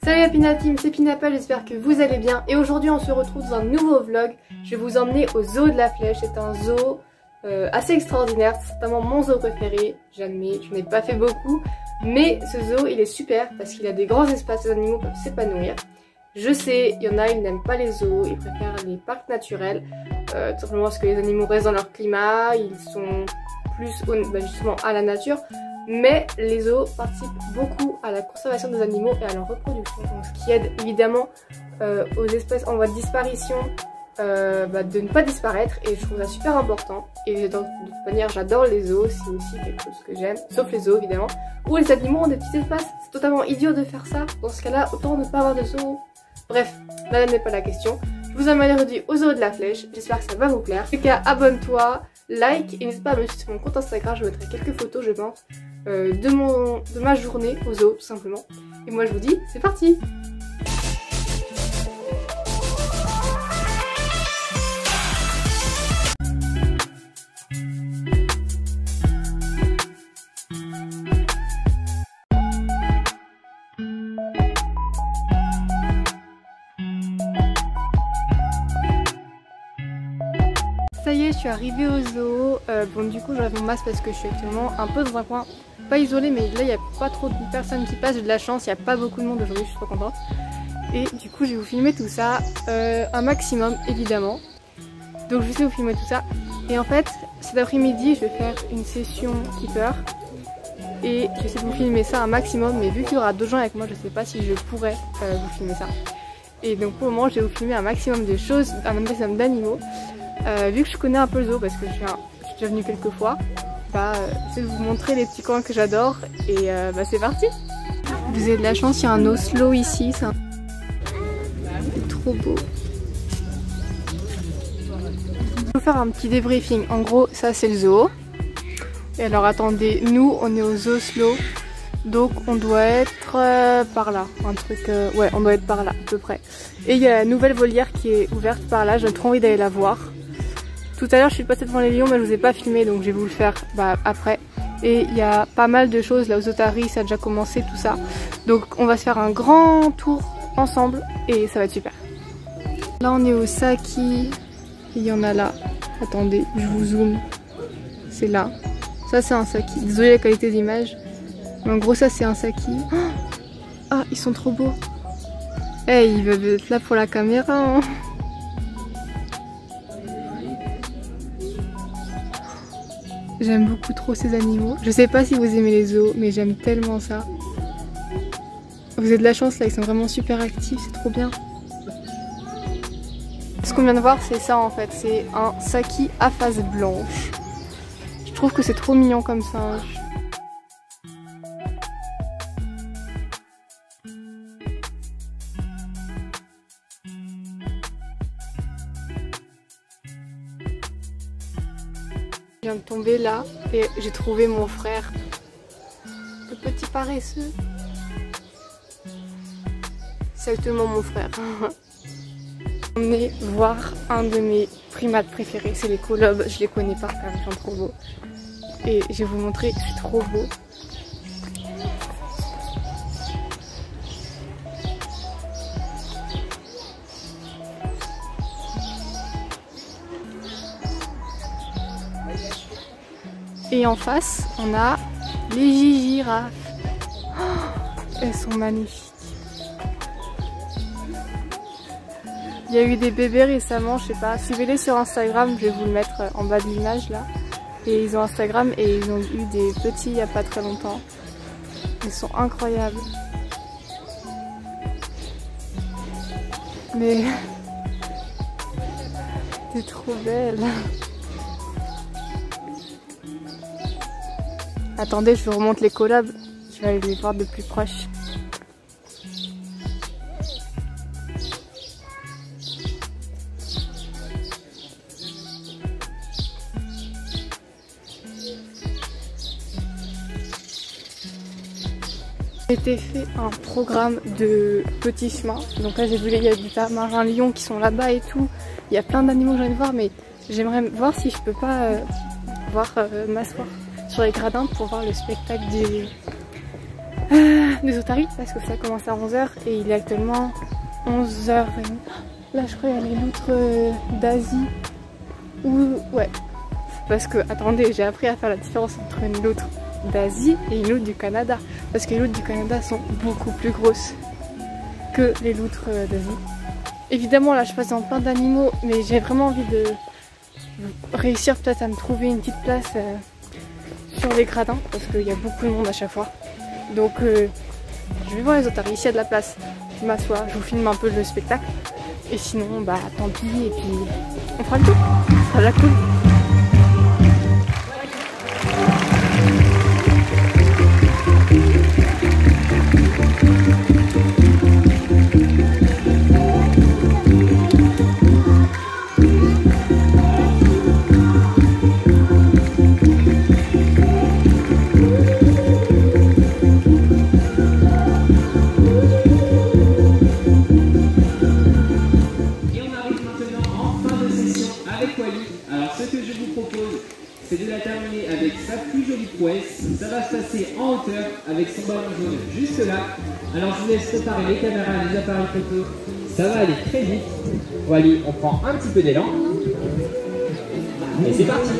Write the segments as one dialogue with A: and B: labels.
A: Salut la Pina Team, c'est Pinapple, j'espère que vous allez bien. Et aujourd'hui on se retrouve dans un nouveau vlog. Je vais vous emmener au zoo de la Flèche. C'est un zoo assez extraordinaire, c'est certainement mon zoo préféré. J'admets, je n'ai pas fait beaucoup, mais ce zoo il est super parce qu'il a des grands espaces où les animaux peuvent s'épanouir. Je sais, il y en a, ils n'aiment pas les zoos, ils préfèrent les parcs naturels, tout simplement parce que les animaux restent dans leur climat, ils sont plus justement à la nature. Mais les zoos participent beaucoup à la conservation des animaux et à leur reproduction, donc ce qui aide évidemment aux espèces en voie de disparition de ne pas disparaître, et je trouve ça super important. Et de toute manière j'adore les zoos, c'est aussi quelque chose que j'aime, sauf les zoos évidemment, où les animaux ont des petits espaces. C'est totalement idiot de faire ça, dans ce cas là autant ne pas avoir de zoo. Bref, là n'est pas la question. Je vous emmène aujourd'hui au zoo de la Flèche, j'espère que ça va vous plaire. En tout cas, abonne-toi, like et n'hésite pas à me suivre sur mon compte Instagram, je mettrai quelques photos je pense de ma journée au zoo tout simplement. Et moi je vous dis, c'est parti! Ça y est, je suis arrivée au zoo. Bon, du coup, j'enlève mon masque parce que je suis actuellement un peu dans un coin pas isolé, mais là, il n'y a pas trop de personnes qui passent. J'ai de la chance, il n'y a pas beaucoup de monde aujourd'hui, je suis trop contente. Et du coup, je vais vous filmer tout ça, un maximum, évidemment. Donc, je vais essayer de vous filmer tout ça. Et en fait, cet après-midi, je vais faire une session keeper. Et je vais essayer de vous filmer ça un maximum, mais vu qu'il y aura d'autres gens avec moi, je ne sais pas si je pourrais vous filmer ça. Et donc, pour le moment, je vais vous filmer un maximum de choses, un maximum d'animaux. Vu que je connais un peu le zoo parce que je suis déjà venue quelques fois, j'essaie de vous montrer les petits coins que j'adore et c'est parti. Vous avez de la chance, il y a un Oslo ici, c'est trop beau. Je vais vous faire un petit débriefing, en gros ça c'est le zoo. Et alors attendez, nous on est au zoo Oslo, donc on doit être par là, un truc, ouais on doit être par là à peu près. Et il y a la nouvelle volière qui est ouverte par là, j'ai trop envie d'aller la voir. Tout à l'heure je suis passée devant les lions mais je vous ai pas filmé, donc je vais vous le faire après. Et il y a pas mal de choses là aux otaries, ça a déjà commencé tout ça. Donc on va se faire un grand tour ensemble et ça va être super. Là on est au Saki, il y en a là. Attendez, je vous zoome. C'est là. Ça c'est un Saki. Désolée la qualité d'image. Mais en gros ça c'est un Saki. Ah ils sont trop beaux. Hey, ils veulent être là pour la caméra hein. J'aime beaucoup trop ces animaux. Je sais pas si vous aimez les zoos, mais j'aime tellement ça. Vous avez de la chance là, ils sont vraiment super actifs, c'est trop bien. Ce qu'on vient de voir, c'est ça en fait, c'est un Saki à face blanche. Je trouve que c'est trop mignon comme singe. Je viens de tomber là et j'ai trouvé mon frère, le petit paresseux. C'est actuellement mon frère. On est voir un de mes primates préférés, c'est les colobes. Je les connais par cœur, ils sont trop beaux. Et je vais vous montrer, c'est trop beau. Et en face, on a les girafes. Oh, elles sont magnifiques. Il y a eu des bébés récemment, je sais pas. Suivez-les sur Instagram, je vais vous le mettre en bas de l'image là. Et ils ont Instagram et ils ont eu des petits il y a pas très longtemps. Ils sont incroyables. Mais t'es trop belle. Attendez, je vous remonte les collabs, je vais aller les voir de plus proche. J'ai fait un programme de petits chemins, donc là j'ai vu il y a des tamarins lions qui sont là-bas et tout. Il y a plein d'animaux que j'ai envie de voir, mais j'aimerais voir si je peux pas m'asseoir sur les gradins pour voir le spectacle des otaries parce que ça commence à 11 h et il est actuellement 11 h 30. Là je crois qu'il y a les loutres d'Asie ou ouais, parce que attendez, j'ai appris à faire la différence entre une loutre d'Asie et une loutre du Canada, parce que les loutres du Canada sont beaucoup plus grosses que les loutres d'Asie. Évidemment là je passe dans plein d'animaux, mais j'ai vraiment envie de réussir peut-être à me trouver une petite place sur les gradins parce qu'il y a beaucoup de monde à chaque fois. Donc je vais voir les otaries, s'il y a de la place, je m'assois, je vous filme un peu le spectacle. Et sinon, bah tant pis, et puis on fera le tour, ça sera la cool.
B: Alors ce que je vous propose, c'est de la terminer avec sa plus jolie prouesse. Ça va se passer en hauteur avec son ballon jaune juste là. Alors je vous laisse préparer les caméras, les appareils photo. Ça va aller très vite. Voilà, on prend un petit peu d'élan. Et c'est parti.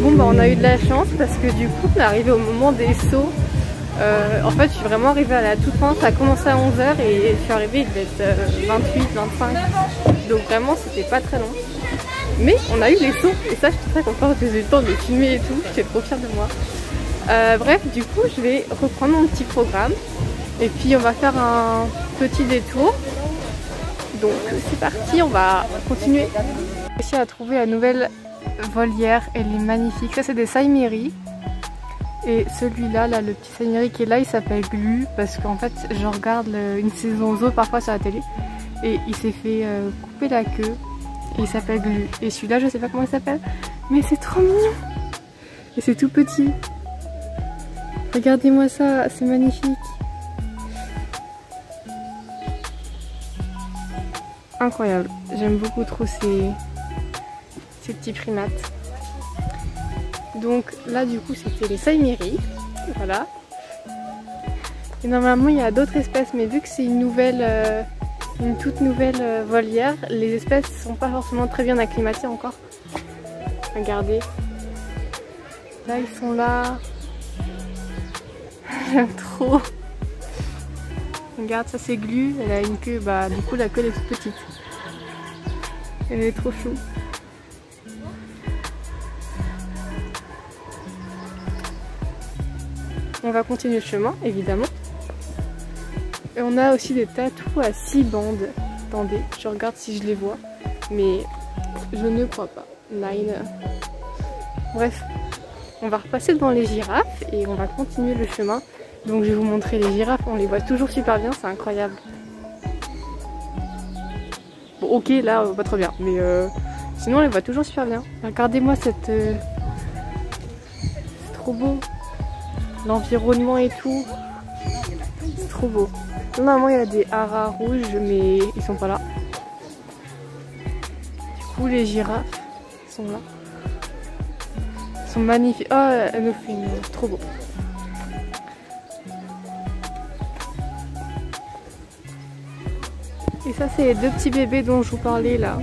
A: Bon bah on a eu de la chance parce que du coup on est arrivé au moment des sauts. En fait je suis vraiment arrivée à la toute fin, ça a commencé à 11 h et je suis arrivée, il devait être 28, 25. Donc vraiment c'était pas très long. Mais on a eu les sauts et ça je suis très contente, j'ai eu le temps de les filmer et tout, j'étais trop fière de moi. Bref, du coup je vais reprendre mon petit programme et puis on va faire un petit détour. Donc c'est parti, on va continuer. J'ai réussi à trouver la nouvelle volière, elle est magnifique. Ça c'est des Saïméris. Et celui-là, là, le petit Saïméri qui est là, il s'appelle Glu parce qu'en fait je regarde une saison zoo parfois sur la télé et il s'est fait couper la queue. Et il s'appelle Glu. Et celui-là, je sais pas comment il s'appelle, mais c'est trop mignon. Et c'est tout petit. Regardez-moi ça, c'est magnifique. Incroyable. J'aime beaucoup trop ces petits primates. Donc là, du coup, c'était les Saïméris. Voilà. Et normalement, il y a d'autres espèces, mais vu que c'est une toute nouvelle volière, les espèces sont pas forcément très bien acclimatées encore. Regardez. Là ils sont là. J'aime trop. Regarde, ça c'est Glu, elle a une queue, bah du coup la queue elle est toute petite. Elle est trop chou. On va continuer le chemin évidemment. Et on a aussi des tatous à 6 bandes. Attendez, je regarde si je les vois. Mais je ne crois pas. 9. Bref, on va repasser devant les girafes et on va continuer le chemin. Donc je vais vous montrer les girafes. On les voit toujours super bien, c'est incroyable. Bon ok, là on voit pas trop bien. Mais sinon on les voit toujours super bien. Regardez-moi cette... c'est trop beau. L'environnement et tout. C'est trop beau. Normalement il y a des haras rouges mais ils sont pas là. Du coup les girafes sont là. Ils sont magnifiques. Oh elle me fait une... trop beau. Et ça c'est les 2 petits bébés dont je vous parlais là.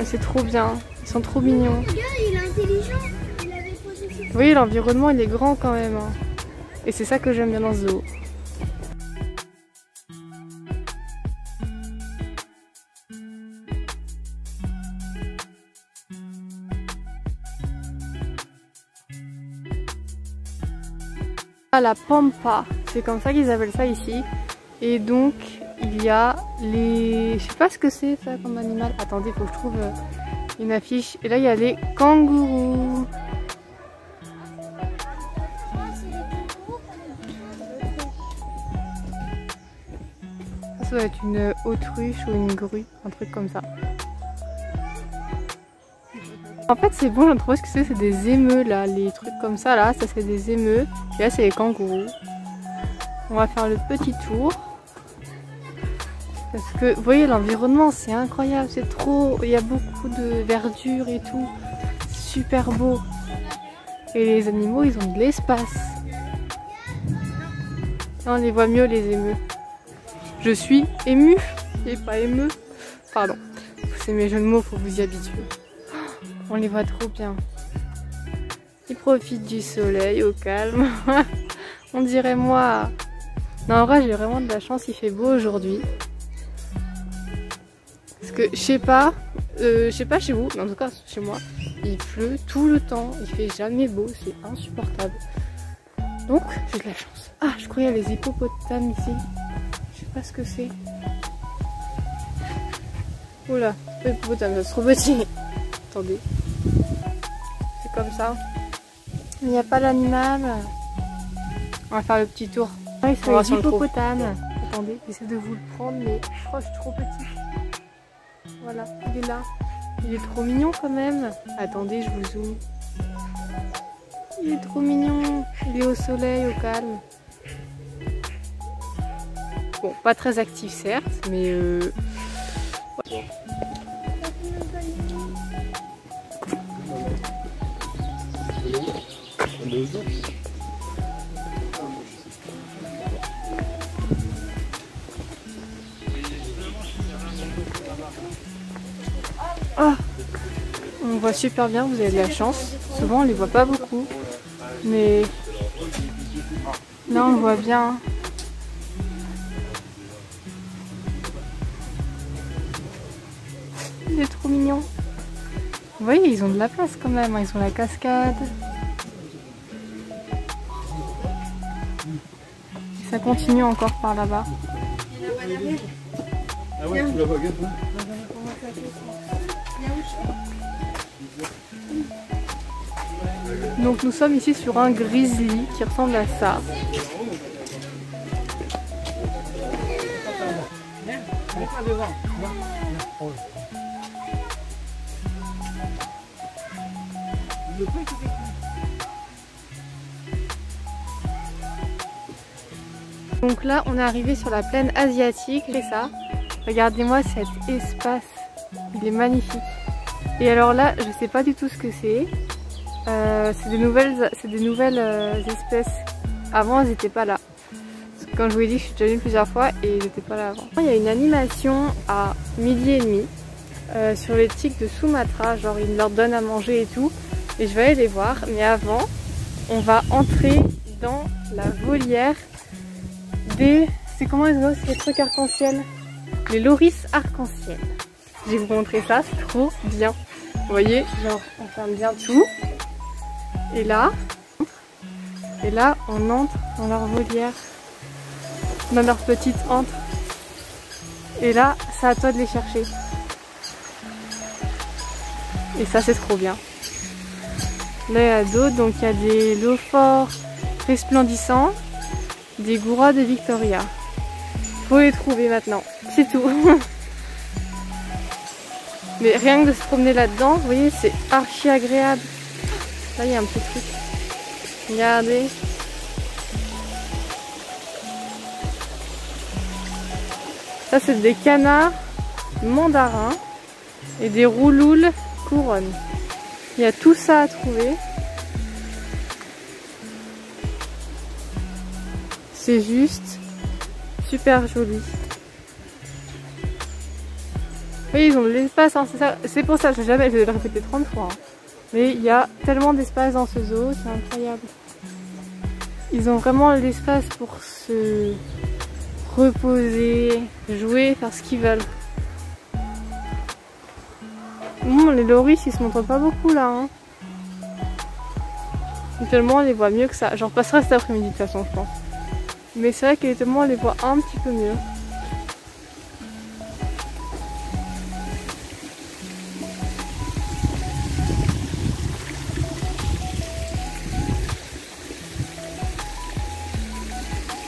A: C'est trop bien. Ils sont trop mignons.
C: Regarde, il est intelligent. Il avait posé ses...
A: Vous voyez l'environnement il est grand quand même. Hein. Et c'est ça que j'aime bien dans ce zoo. La pampa, c'est comme ça qu'ils appellent ça ici. Et donc il y a les... je sais pas ce que c'est ça comme animal. Attendez, faut que je trouve une affiche. Et là il y a les kangourous. Ça doit être une autruche ou une grue, un truc comme ça. En fait c'est bon, j'ai trouvé ce que c'est des émeus là, les trucs comme ça là, ça c'est des émeus. Et là c'est les kangourous. On va faire le petit tour. Parce que vous voyez l'environnement c'est incroyable, c'est trop, il y a beaucoup de verdure et tout. Super beau. Et les animaux ils ont de l'espace. On les voit mieux les émeus. Je suis émue et pas émeu. Pardon, c'est mes jeux de mots, faut vous y habituer. On les voit trop bien. Ils profitent du soleil au calme. On dirait moi. Non, en vrai j'ai vraiment de la chance, il fait beau aujourd'hui. Parce que je sais pas chez vous, mais en tout cas chez moi, il pleut tout le temps. Il fait jamais beau, c'est insupportable. Donc j'ai de la chance. Ah, je croyais à les hippopotames ici. Je sais pas ce que c'est. Oula, hippopotame, ça se trouve petit. Attendez. C'est comme ça. Il n'y a pas l'animal. On va faire le petit tour. Ah, c'est les hippopotames. Attendez, j'essaie de vous le prendre, mais je crois que je suis trop petit. Voilà, il est là. Il est trop mignon quand même. Attendez, je vous zoome. Il est trop mignon. Il est au soleil, au calme. Bon, pas très actif certes, mais ouais. Oh, on voit super bien, vous avez de la chance. Souvent on les voit pas beaucoup, mais là on le voit bien. Il est trop mignon. Vous voyez, ils ont de la place quand même, ils ont la cascade. Et ça continue encore par là-bas.
D: Ah ouais, tu la vois, regarde.
A: Donc nous sommes ici sur un grizzly qui ressemble à ça. Donc là on est arrivé sur la plaine asiatique, c'est ça. Regardez-moi cet espace, il est magnifique. Et alors là je sais pas du tout ce que c'est. C'est des nouvelles espèces. Avant elles n'étaient pas là. Comme je vous l'ai dit, je suis déjà venue plusieurs fois et ils n'étaient pas là avant. Il y a une animation à 12h30 sur les tigres de Sumatra, genre ils leur donnent à manger et tout. Et je vais aller les voir, mais avant, on va entrer dans la volière des... C'est comment ces trucs arc-en-ciel? Les loris arc-en-ciel. Je vais vous montrer ça, c'est trop bien. Vous voyez, genre on ferme bien tout. Et là on entre dans leur volière, dans leur petite antre. Et là, c'est à toi de les chercher. Et ça, c'est trop bien. Là, il y a d'autres, donc il y a des lophores resplendissants, des gouras de Victoria. Faut les trouver maintenant, c'est tout. Mais rien que de se promener là-dedans, vous voyez, c'est archi agréable. Là, il y a un petit truc. Regardez. Ça, c'est des canards mandarins et des rouloules couronnes. Il y a tout ça à trouver. C'est juste super joli. Oui, ils ont de l'espace, hein, c'est pour ça, je vais le répéter 30 fois. Hein. Mais il y a tellement d'espace dans ce zoo, c'est incroyable. Ils ont vraiment l'espace pour se reposer, jouer, faire ce qu'ils veulent. Les loris, ils se montrent pas beaucoup là. Hein. Actuellement, on les voit mieux que ça. J'en repasserai cet après-midi de toute façon, je pense. Mais c'est vrai qu'actuellement, on les voit un petit peu mieux.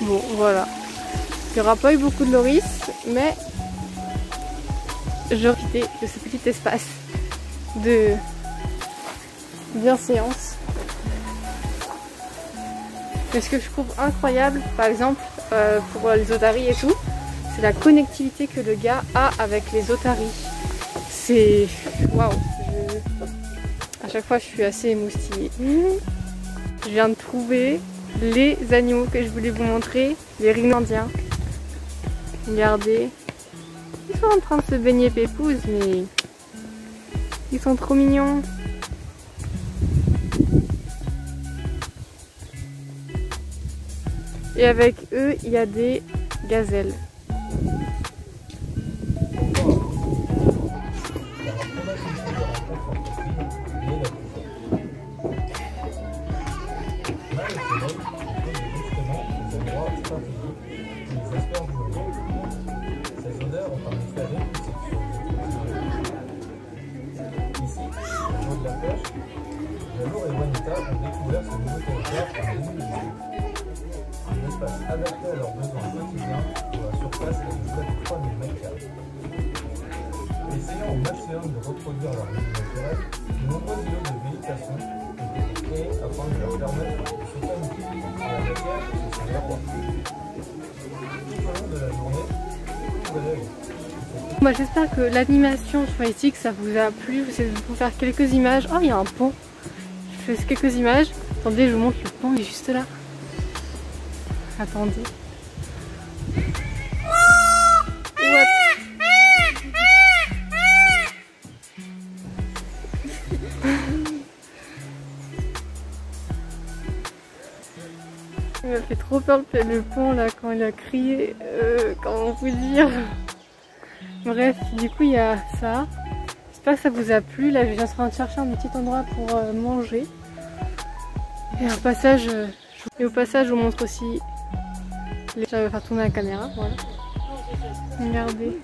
A: Bon, voilà. n'y aura pas eu beaucoup de loris, mais je profite de ce petit espace de bienséance. Mais ce que je trouve incroyable, par exemple, pour les otaries et tout, c'est la connectivité que le gars a avec les otaries. C'est... waouh! À chaque fois, je suis assez émoustillée. Je viens de trouver les animaux que je voulais vous montrer, les rhinos indiens. Regardez. Ils sont en train de se baigner pépouze, mais ils sont trop mignons. Et avec eux, il y a des gazelles.
D: Velours et Juanita ont découvert ce nouveau territoire en 2018. Un espace adapté à leurs besoins quotidiens pour la surface est de près de 3000 m². Essayant au maximum de reproduire leur milieu naturel, de nombreux îlots de végétation ont été créés afin de leur permettre de se camufler dans la matière et se faire rois. Tout au long de la journée, vous allez
A: Moi j'espère que l'animation sur ici, que ça vous a plu. Je vais vous faire quelques images. Oh, il y a un pont. Je fais quelques images. Attendez, je vous montre le pont, il est juste là. Attendez. What? Il m'a fait trop peur le pont là quand il a crié. Comment vous dire? Bref, du coup il y a ça. J'espère que ça vous a plu. Là je viens en train de chercher un petit endroit pour manger. Et au passage, je vous montre aussi. Je vais faire tourner la caméra. Voilà. Regardez.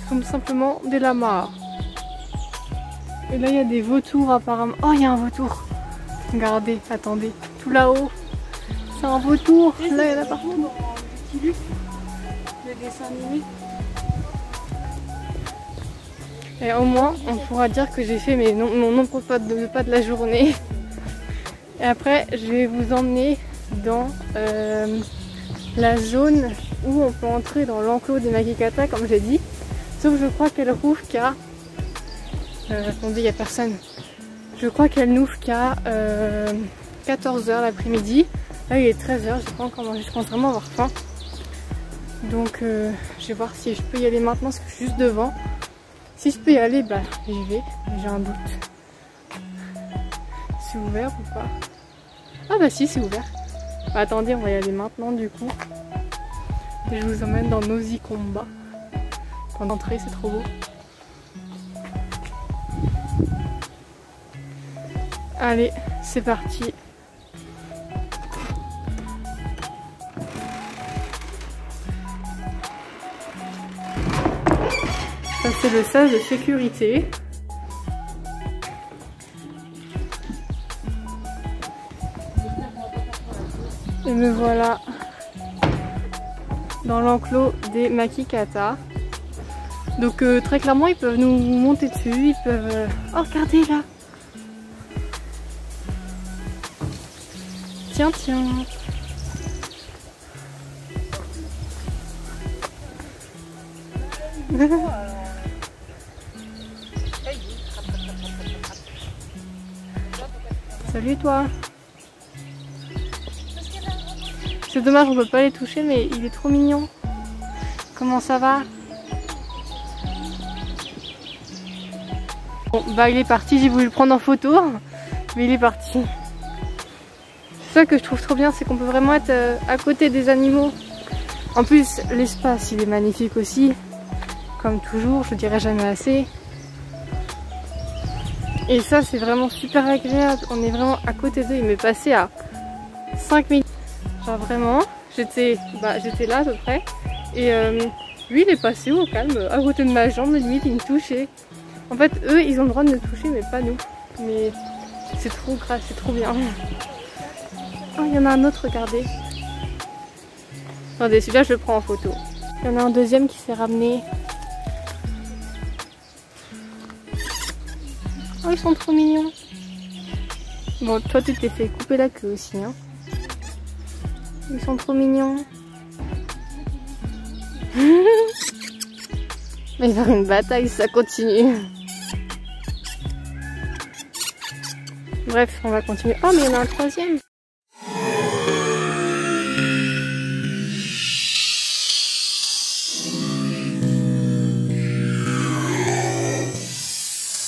A: Ce sont simplement des lamas. Et là il y a des vautours apparemment. Oh, il y a un vautour. Regardez, attendez, tout là-haut, c'est un vautour. Là, il y en a partout. Le dessin animé. Et au moins, on pourra dire que j'ai fait mon nombre de pas de la journée. Et après, je vais vous emmener dans la zone où on peut entrer dans l'enclos des Makikata, comme j'ai dit. Sauf que je crois qu'elle rouvre qu'à... attendez, il n'y a personne. Je crois qu'elle n'ouvre qu'à 14h l'après-midi. Là il est 13h, j'ai pas encore mangé, je pense vraiment avoir faim. Donc je vais voir si je peux y aller maintenant parce que je suis juste devant. Si je peux y aller, bah j'y vais, mais j'ai un doute. C'est ouvert ou pas? Ah bah si, c'est ouvert. Bah, attendez, on va y aller maintenant du coup. Et je vous emmène dans Nosy Combat. Pour l'entrée, c'est trop beau. Allez, c'est parti. Ça c'est le sas de sécurité. Et me voilà dans l'enclos des Makikata. Donc très clairement ils peuvent nous monter dessus, ils peuvent... Oh regardez là. Tiens, tiens. Salut toi. C'est dommage, on peut pas les toucher, mais il est trop mignon. Comment ça va? Bon, bah il est parti, j'ai voulu le prendre en photo, mais il est parti. C'est ça que je trouve trop bien, c'est qu'on peut vraiment être à côté des animaux. En plus, l'espace, il est magnifique aussi. Comme toujours, je dirais jamais assez. Et ça, c'est vraiment super agréable. On est vraiment à côté d'eux. Il m'est passé à 5 minutes. Genre vraiment, j'étais là à peu près. Et lui, il est passé au calme, à côté de ma jambe. Limite, il me touchait. En fait, eux, ils ont le droit de me toucher, mais pas nous. Mais c'est trop grave, c'est trop bien. Oh, il y en a un autre, regardez. Attendez, celui-là je le prends en photo. Il y en a un deuxième qui s'est ramené. Oh, ils sont trop mignons. Bon, toi tu t'es fait couper la queue aussi, hein. Ils sont trop mignons. Il va y avoir une bataille si ça continue. Bref, on va continuer. Oh, mais il y en a un troisième.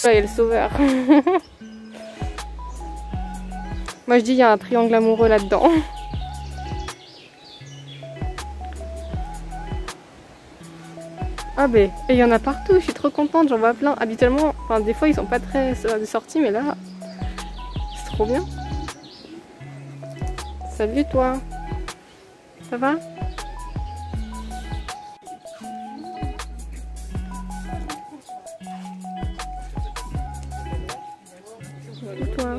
A: Là, il y a le sauveur. Moi je dis il y a un triangle amoureux là-dedans. Ah ben, et il y en a partout, je suis trop contente, j'en vois plein. Habituellement, enfin des fois ils sont pas très sortis, mais là, c'est trop bien. Salut toi. Ça va? Salut toi.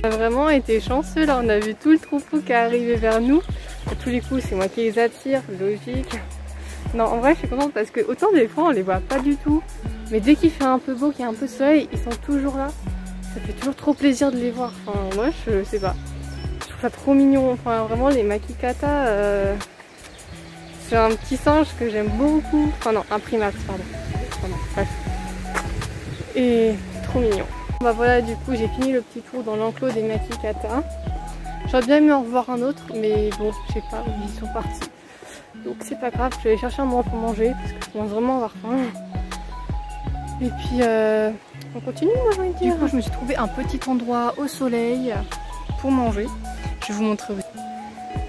A: On a vraiment été chanceux là, on a vu tout le troupeau qui est arrivé vers nous. À tous les coups c'est moi qui les attire, logique. Non en vrai je suis contente parce que autant des fois on les voit pas du tout. Mais dès qu'il fait un peu beau, qu'il y a un peu de soleil, ils sont toujours là. Ça fait toujours trop plaisir de les voir. Enfin moi je sais pas. Je trouve ça trop mignon. Enfin vraiment les makikata, c'est un petit singe que j'aime beaucoup. Enfin non, un primate pardon. Bref. Et trop mignon. Bah voilà, du coup j'ai fini le petit tour dans l'enclos des makikata. J'aurais bien aimé en revoir un autre, mais bon, je sais pas, ils sont partis. Donc c'est pas grave, je vais aller chercher un moment pour manger parce que je commence vraiment à avoir faim. Et puis on continue, moi j'ai envie de dire. Du coup je me suis trouvé un petit endroit au soleil pour manger. Je vais vous montrer aussi.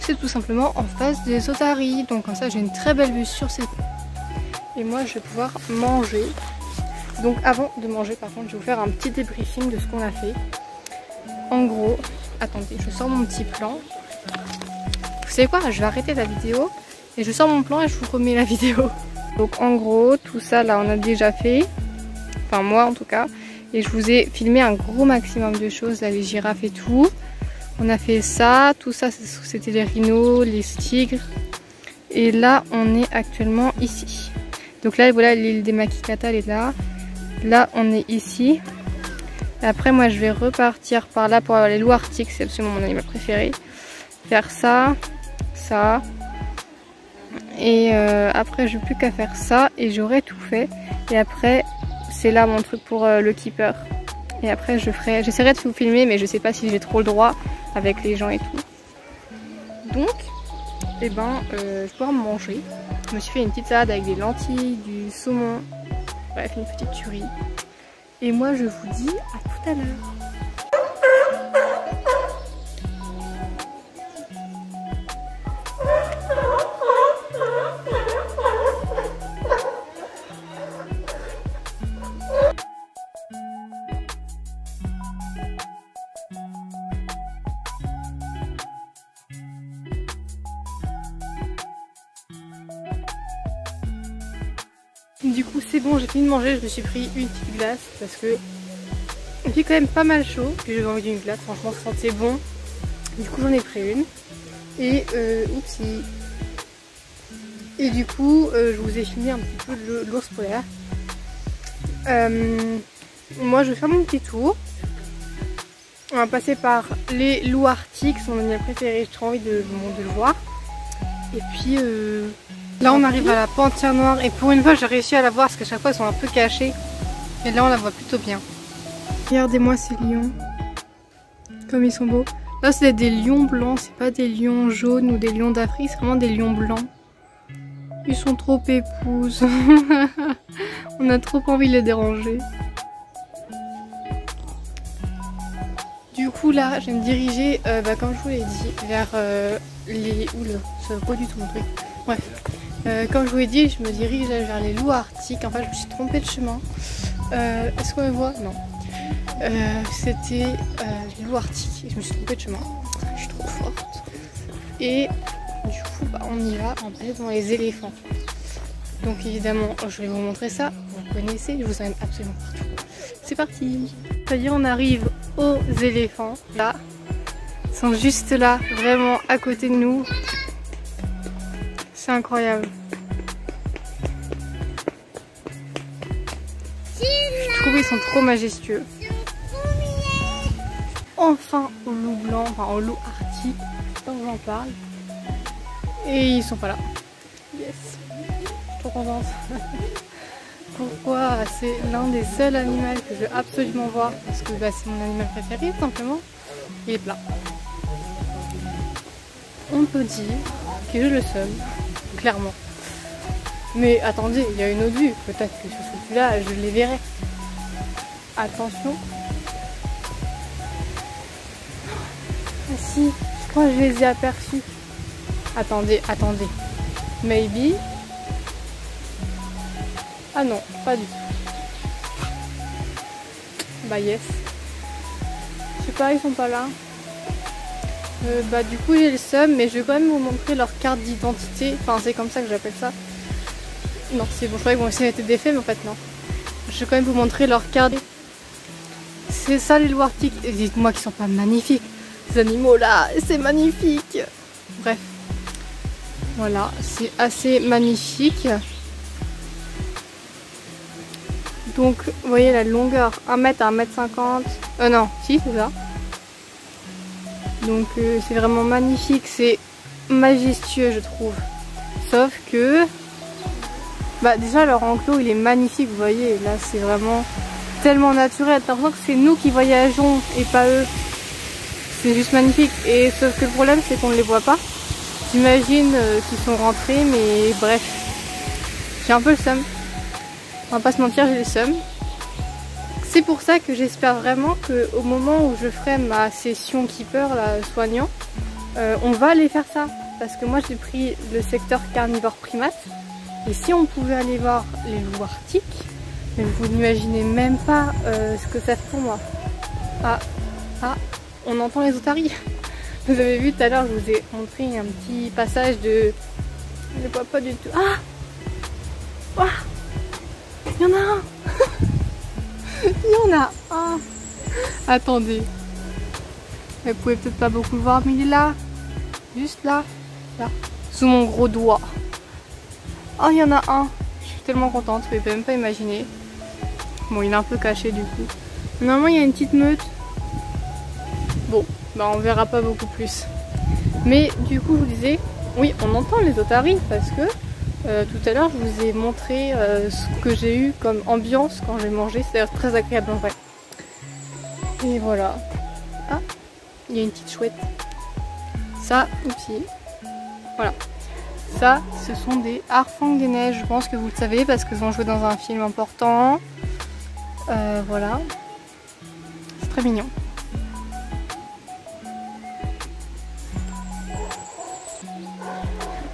A: C'est tout simplement en face des otaries, donc comme ça j'ai une très belle vue sur ces... Et moi je vais pouvoir manger. Donc avant de manger par contre je vais vous faire un petit débriefing de ce qu'on a fait. En gros, attendez, je sors mon petit plan. Vous savez quoi, je vais arrêter la vidéo et je sors mon plan et je vous remets la vidéo. Donc en gros tout ça là on a déjà fait. Enfin moi en tout cas. Et je vous ai filmé un gros maximum de choses, là les girafes et tout. On a fait ça, tout ça c'était les rhinos, les tigres. Et là on est actuellement ici. Donc là voilà l'île des makikata elle est là. Là on est ici. Et après moi je vais repartir par là pour avoir les loups arctiques, c'est absolument mon animal préféré. Faire ça, ça. Et après je n'ai plus qu'à faire ça et j'aurai tout fait. Et après c'est là mon truc pour le keeper. Et après j'essaierai de vous filmer mais je sais pas si j'ai trop le droit avec les gens et tout. Donc et ben je vais pouvoir manger. Je me suis fait une petite salade avec des lentilles, du saumon. Bref, une petite tuerie. Et moi, je vous dis à tout à l'heure. Du coup c'est bon, j'ai fini de manger, je me suis pris une petite glace parce que il fait quand même pas mal chaud. Puis j'avais envie d'une glace, franchement ça sentait bon. Du coup j'en ai pris une. Et oupsie. Et du coup je vous ai filmé un petit peu de l'ours polaire. Moi je vais faire mon petit tour. On va passer par les loups arctiques, c'est mon animal préféré, j'ai trop envie de le voir. Et puis là on arrive à la panthère noire et pour une fois j'ai réussi à la voir parce qu'à chaque fois ils sont un peu cachés. Et là on la voit plutôt bien. Regardez-moi ces lions. Comme ils sont beaux. Là c'est des lions blancs, c'est pas des lions jaunes ou des lions d'Afrique, c'est vraiment des lions blancs. Ils sont trop épouses. On a trop envie de les déranger. Du coup là je vais me diriger, comme je vous l'ai dit, vers les... Oula, ça va pas du tout mon truc. Bref. Comme je vous l'ai dit, je me dirige vers les loups arctiques. En fait, je me suis trompée de chemin. Est-ce qu'on me voit? Non. C'était l'îlot Arctique et je me suis trompée de chemin. Je suis trop forte. Et du coup, on y va en vrai devant les éléphants. Donc évidemment, je vais vous montrer ça. Vous connaissez, je vous emmène absolument partout. C'est parti. Ça y est, on arrive aux éléphants. Là, ils sont juste là, vraiment à côté de nous. C'est incroyable. Je trouve qu'ils sont trop majestueux. Enfin au loup blanc, enfin au loup arctique, tant que j'en parle. Et ils sont pas là. Yes. Je suis trop contente. Pourquoi? C'est l'un des seuls animaux que je veux absolument voir parce que c'est mon animal préféré tout simplement. Il est plat. On peut dire que j'ai le seum, clairement. Mais attendez, il y a une autre vue. Peut-être que sur celui-là, je les verrai. Attention. Ah si, je crois que je les ai aperçus. Attendez. Maybe. Ah non, pas du tout. Bah yes. Je sais pas, ils sont pas là. Du coup j'ai le seum, mais je vais quand même vous montrer leur carte d'identité. Enfin c'est comme ça que j'appelle ça. Non c'est bon, je croyais que essayer de mettre des faits, mais en fait non. Je vais quand même vous montrer leur carte. C'est ça les loups arctiques. Et dites-moi qu'ils sont pas magnifiques. Ces animaux là, c'est magnifique. Bref. Voilà, c'est assez magnifique. Donc vous voyez la longueur, 1 mètre à 1,50 m. Non, si c'est ça. Donc c'est vraiment magnifique, c'est majestueux je trouve. Sauf que déjà leur enclos il est magnifique, vous voyez, là c'est vraiment tellement naturel. T'as l'impression que c'est nous qui voyageons et pas eux. C'est juste magnifique. Et sauf que le problème c'est qu'on ne les voit pas. J'imagine qu'ils sont rentrés, mais bref. J'ai un peu le seum. On va pas se mentir, j'ai le seum. C'est pour ça que j'espère vraiment qu'au moment où je ferai ma session keeper, là, soignant, on va aller faire ça. Parce que moi j'ai pris le secteur carnivore primate. Et si on pouvait aller voir les loups arctiques, mais vous n'imaginez même pas ce que ça fait pour moi. Ah, on entend les otaries. Vous avez vu tout à l'heure, je vous ai montré un petit passage de... Je ne vois pas du tout. Ah, il y en a un. Il y en a un. Attendez. Vous pouvez peut-être pas beaucoup le voir, mais il est là. Juste là. Là. Sous mon gros doigt. Oh, il y en a un. Je suis tellement contente, vous pouvez même pas imaginer. Bon, il est un peu caché du coup. Normalement, il y a une petite meute. Bon, on verra pas beaucoup plus. Mais du coup, je vous disais, oui, on entend les otaries parce que tout à l'heure, je vous ai montré ce que j'ai eu comme ambiance quand j'ai mangé. C'est d'ailleurs très agréable en vrai. Et voilà. Ah, il y a une petite chouette. Ça, aussi. Voilà. Ça, ce sont des harfang des neiges. Je pense que vous le savez parce qu'ils ont joué dans un film important. Voilà. C'est très mignon.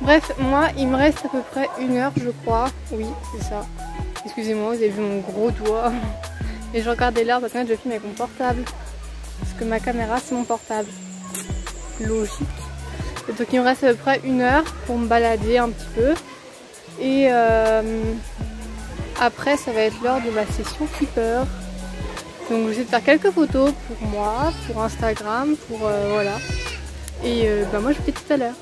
A: Bref, moi, il me reste à peu près 1 heure, je crois. Oui, c'est ça. Excusez-moi, vous avez vu mon gros doigt. Et je regardais l'heure parce que je filme avec mon portable. Parce que ma caméra, c'est mon portable. Logique. Et donc, il me reste à peu près 1 heure pour me balader un petit peu. Et après, ça va être l'heure de ma session keeper. Donc, je vais essayer de faire quelques photos pour moi, pour Instagram, pour voilà. Et moi, je vous dis tout à l'heure.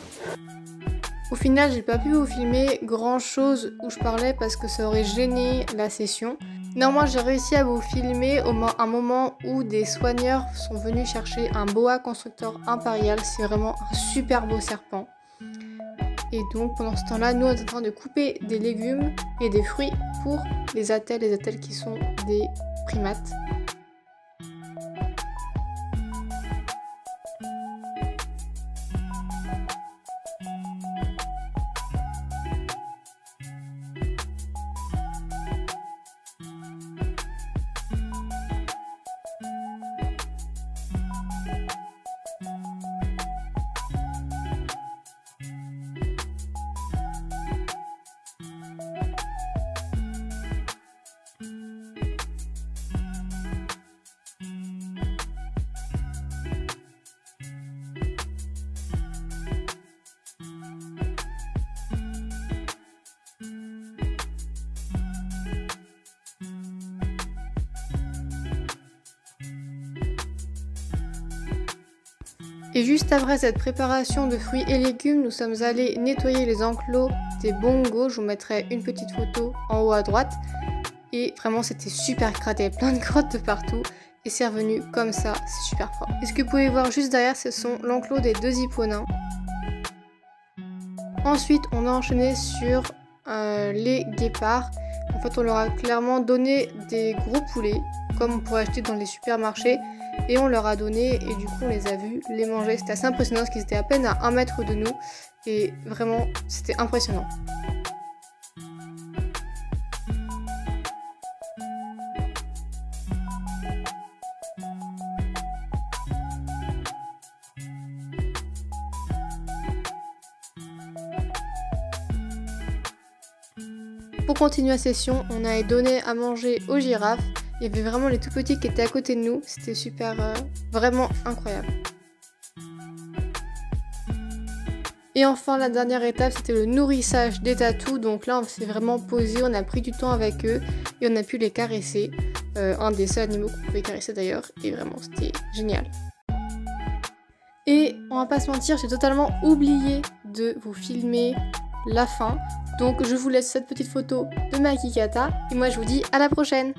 A: Au final, j'ai pas pu vous filmer grand chose où je parlais parce que ça aurait gêné la session. Néanmoins, j'ai réussi à vous filmer au un moment où des soigneurs sont venus chercher un boa constrictor impérial. C'est vraiment un super beau serpent. Et donc pendant ce temps-là, nous on est en train de couper des légumes et des fruits pour les attelles qui sont des primates. Et juste après cette préparation de fruits et légumes, nous sommes allés nettoyer les enclos des bongos. Je vous mettrai une petite photo en haut à droite. Et vraiment c'était super crade, il y avait plein de crottes de partout. Et c'est revenu comme ça, c'est super propre. Et ce que vous pouvez voir juste derrière, ce sont l'enclos des 2 hipponains. Ensuite, on a enchaîné sur les guépards. En fait, on leur a clairement donné des gros poulets, comme on pourrait acheter dans les supermarchés. Et on leur a donné, et du coup, on les a vus les manger. C'était assez impressionnant, parce qu'ils étaient à peine à 1 mètre de nous. Et vraiment, c'était impressionnant. Pour continuer la session, on a donné à manger aux girafes. Il y avait vraiment les tout petits qui étaient à côté de nous. C'était super, vraiment incroyable. Et enfin, la dernière étape, c'était le nourrissage des tatous. Donc là, on s'est vraiment posé, on a pris du temps avec eux et on a pu les caresser. Un des seuls animaux qu'on pouvait caresser d'ailleurs. Et vraiment, c'était génial. Et on va pas se mentir, j'ai totalement oublié de vous filmer la fin. Donc je vous laisse cette petite photo de ma Kikata et moi je vous dis à la prochaine.